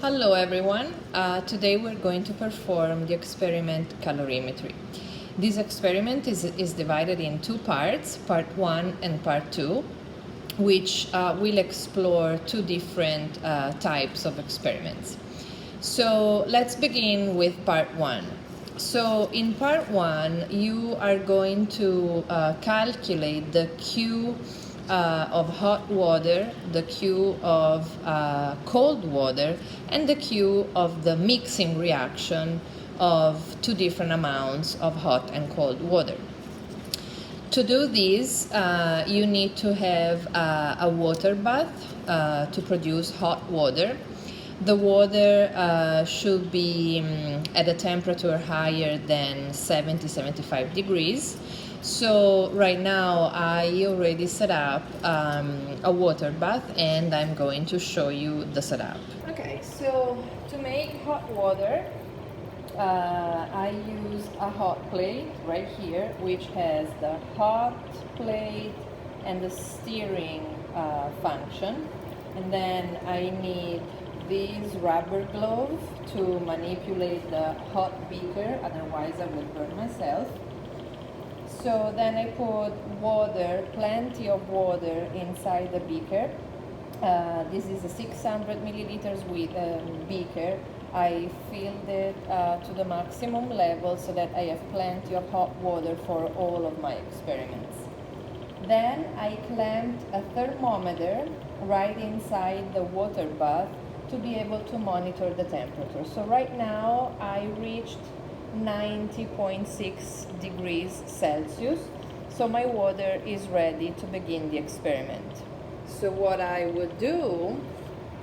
Hello everyone. Today we're going to perform the experiment calorimetry. This experiment is divided in two parts, part 1 and part 2, which will explore two different types of experiments. So let's begin with part 1. So in part 1 you are going to calculate the Q of hot water, the Q of cold water, and the Q of the mixing reaction of two different amounts of hot and cold water. To do this, you need to have a water bath to produce hot water. The water should be at a temperature higher than 70-75 degrees. So right now I already set up a water bath and I'm going to show you the setup. Okay, so to make hot water, I use a hot plate right here, which has the hot plate and the stirring function. And then I need these rubber gloves to manipulate the hot beaker, otherwise I will burn myself. So then I put water, plenty of water inside the beaker. This is a 600 milliliters with beaker. I filled it to the maximum level so that I have plenty of hot water for all of my experiments. Then I clamped a thermometer right inside the water bath to be able to monitor the temperature. So right now I reached 90.6 degrees Celsius, so my water is ready to begin the experiment. So what I would do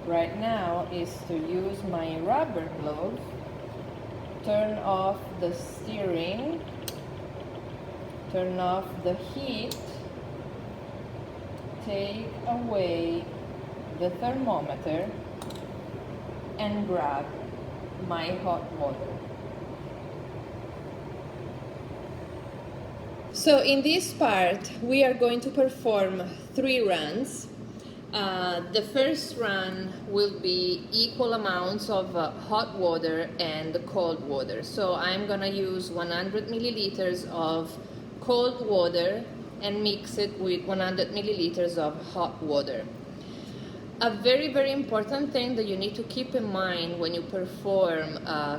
right now is to use my rubber glove, turn off the stirring, turn off the heat, take away the thermometer, and grab my hot water. So in this part, we are going to perform 3 runs. The first run will be equal amounts of hot water and cold water. So I'm gonna use 100 milliliters of cold water and mix it with 100 milliliters of hot water. A very, very important thing that you need to keep in mind when you perform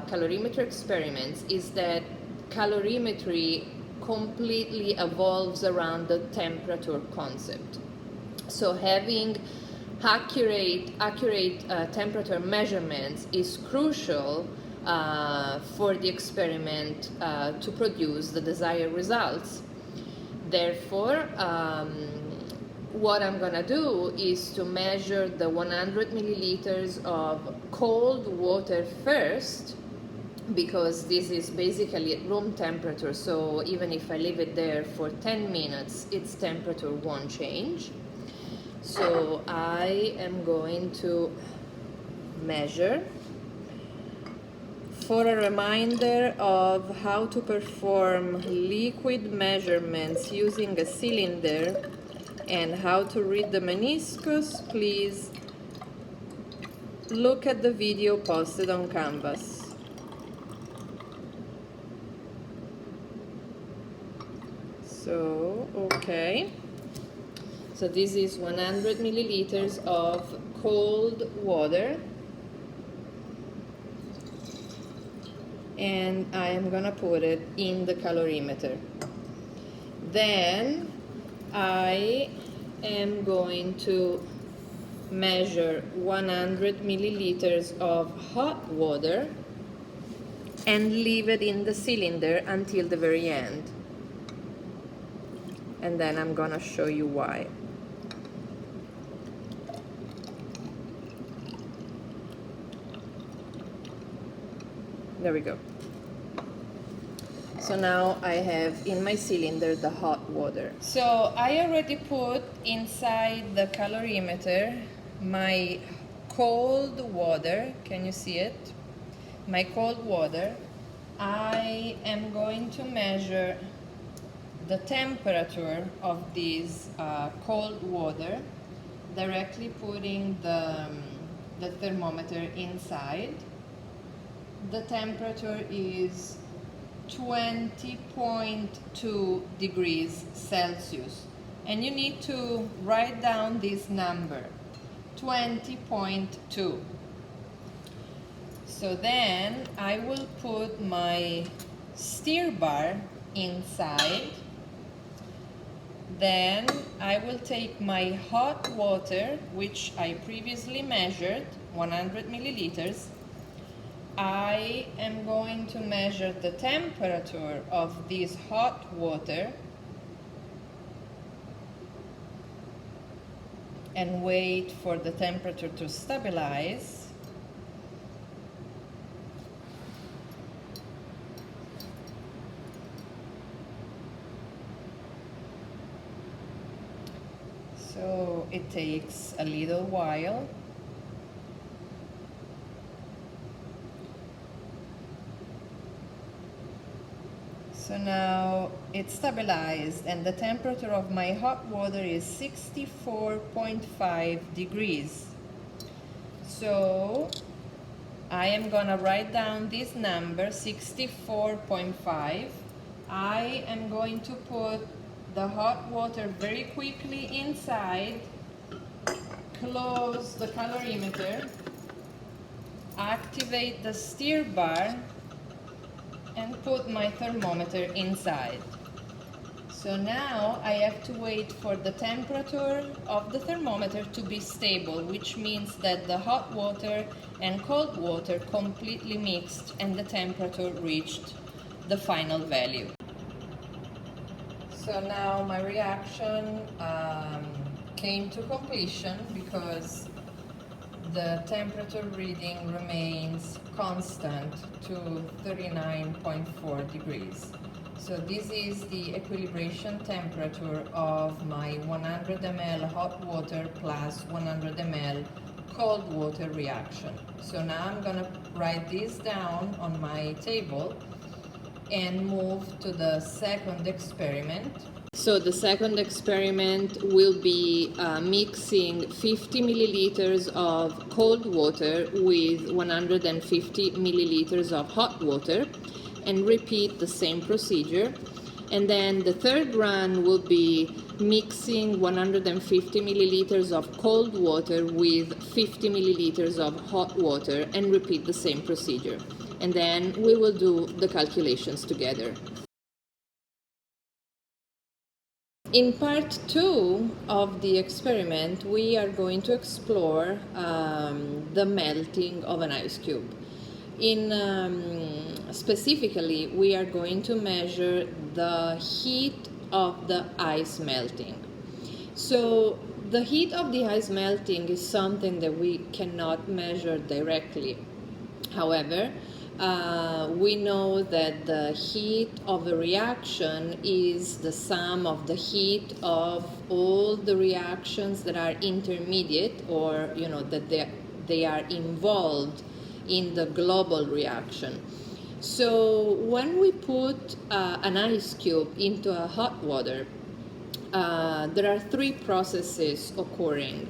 calorimetry experiments is that calorimetry completely evolves around the temperature concept. So having accurate temperature measurements is crucial for the experiment to produce the desired results. Therefore, what I'm gonna do is to measure the 100 milliliters of cold water first, because this is basically at room temperature, so even if I leave it there for 10 minutes, its temperature won't change. So I am going to measure. For a reminder of how to perform liquid measurements using a cylinder and how to read the meniscus, please look at the video posted on Canvas. So, okay. So this is 100 milliliters of cold water. And I am gonna put it in the calorimeter. Then I am going to measure 100 milliliters of hot water and leave it in the cylinder until the very end. And then I'm gonna show you why. There we go. So now I have in my cylinder the hot water. So I already put inside the calorimeter my cold water. Can you see it? My cold water. I am going to measure the temperature of this cold water, directly putting the the thermometer inside. The temperature is 20.2 degrees Celsius, and you need to write down this number, 20.2. So then I will put my stir bar inside. Then I will take my hot water, which I previously measured, 100 milliliters. I am going to measure the temperature of this hot water and wait for the temperature to stabilize. So it takes a little while. So now it's stabilized and the temperature of my hot water is 64.5 degrees. So I am gonna write down this number, 64.5. I am going to put the hot water very quickly inside, close the calorimeter, activate the stir bar, and put my thermometer inside. So now I have to wait for the temperature of the thermometer to be stable, which means that the hot water and cold water completely mixed and the temperature reached the final value. So now my reaction came to completion because the temperature reading remains constant to 39.4 degrees. So this is the equilibration temperature of my 100 ml hot water plus 100 ml cold water reaction. So now I'm gonna write this down on my table and move to the second experiment. So the second experiment will be mixing 50 milliliters of cold water with 150 milliliters of hot water and repeat the same procedure. And then the third run will be mixing 150 milliliters of cold water with 50 milliliters of hot water and repeat the same procedure. And then we will do the calculations together. In part 2 of the experiment, we are going to explore the melting of an ice cube. Specifically, we are going to measure the heat of the ice melting. So the heat of the ice melting is something that we cannot measure directly. However, we know that the heat of a reaction is the sum of the heat of all the reactions that are intermediate, or that they are involved in the global reaction. So when we put an ice cube into a hot water, there are three processes occurring.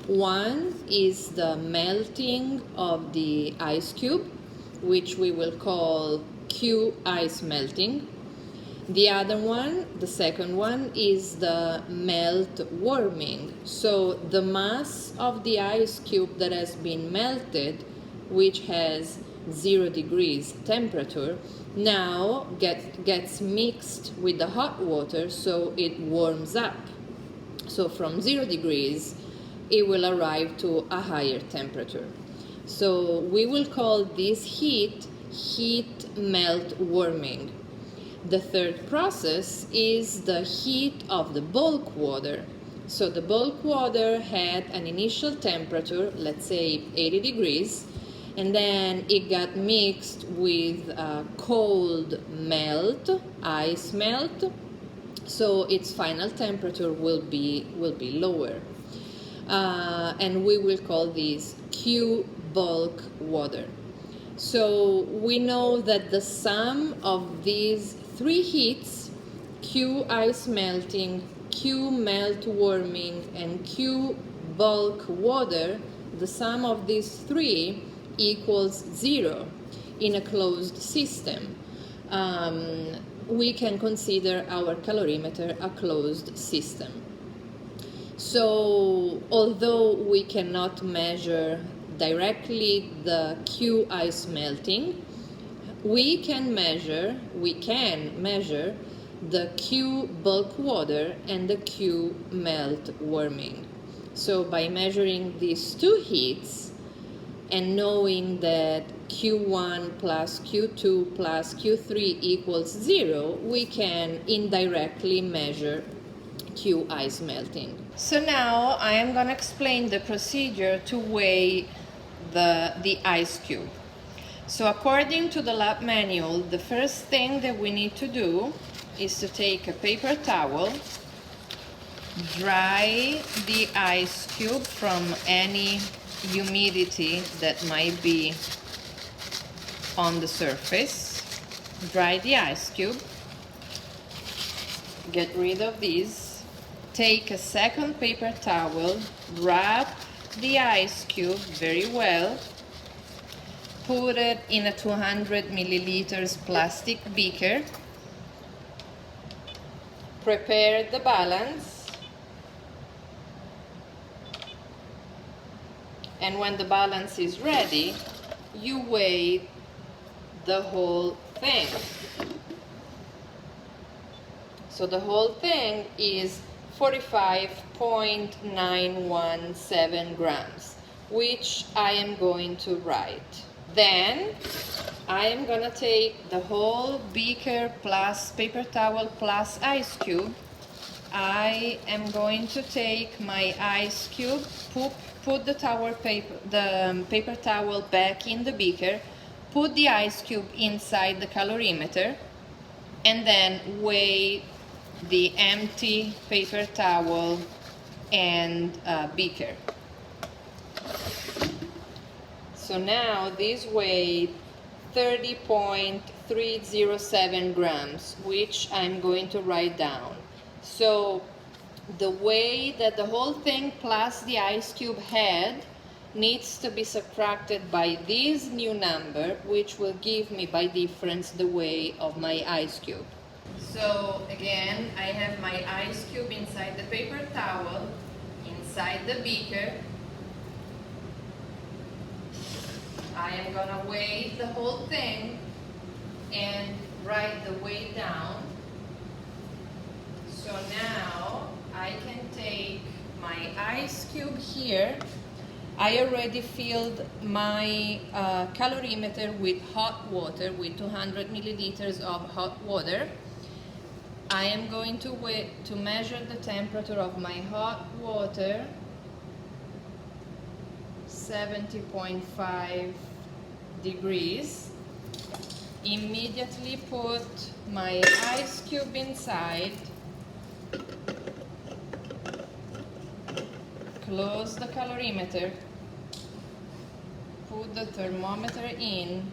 One is the melting of the ice cube, which we will call Q ice melting. The other one, the second one, is the melt warming. So the mass of the ice cube that has been melted, which has 0 degrees temperature, now gets mixed with the hot water, so it warms up. So from 0 degrees, it will arrive to a higher temperature. So we will call this heat melt warming. The third process is the heat of the bulk water. So the bulk water had an initial temperature, let's say 80 degrees, and then it got mixed with cold melt, ice melt, so its final temperature will be lower. And we will call this Q bulk water. So we know that the sum of these three heats, Q ice melting, Q melt warming, and Q bulk water, the sum of these three equals 0 in a closed system. We can consider our calorimeter a closed system. So although we cannot measure directly the Q ice melting, we can measure the Q bulk water and the Q melt warming. So by measuring these two heats and knowing that Q1 plus Q2 plus Q3 equals 0, we can indirectly measure Q ice melting. So now I am going to explain the procedure to weigh the ice cube. So according to the lab manual, the first thing that we need to do is to take a paper towel, dry the ice cube from any humidity that might be on the surface, dry the ice cube, get rid of these, take a second paper towel, wrap the ice cube very well, put it in a 200 milliliters plastic beaker, prepare the balance, and when the balance is ready, you weigh the whole thing. So the whole thing is 45.917 grams, which I am going to write. Then I am gonna take the whole beaker plus paper towel plus ice cube. I am going to take my ice cube, put the paper towel back in the beaker, put the ice cube inside the calorimeter, and then weigh the empty paper towel and beaker. So now these weigh 30.307 grams, which I'm going to write down. So the weight that the whole thing plus the ice cube had needs to be subtracted by this new number, which will give me by difference the weight of my ice cube. So again, I have my ice cube inside the paper towel, inside the beaker. I am gonna weigh the whole thing and write the weight down. So now I can take my ice cube here. I already filled my calorimeter with hot water, with 200 milliliters of hot water. I am going to measure the temperature of my hot water, 70.5 degrees. Immediately put my ice cube inside, close the calorimeter, put the thermometer in,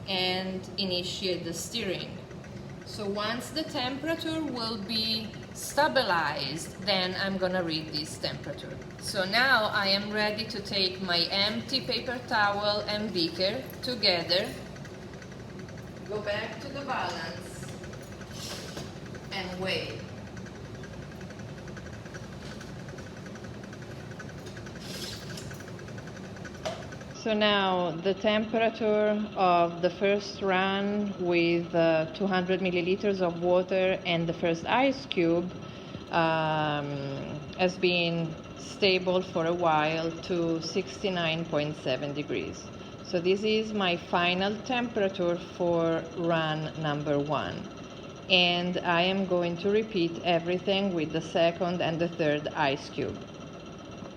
and initiate the stirring. So once the temperature will be stabilized, then I'm gonna read this temperature. So now I am ready to take my empty paper towel and beaker together, go back to the balance, and weigh. So now the temperature of the first run with 200 milliliters of water and the first ice cube has been stable for a while to 69.7 degrees. So this is my final temperature for run number 1. And I am going to repeat everything with the second and the third ice cube.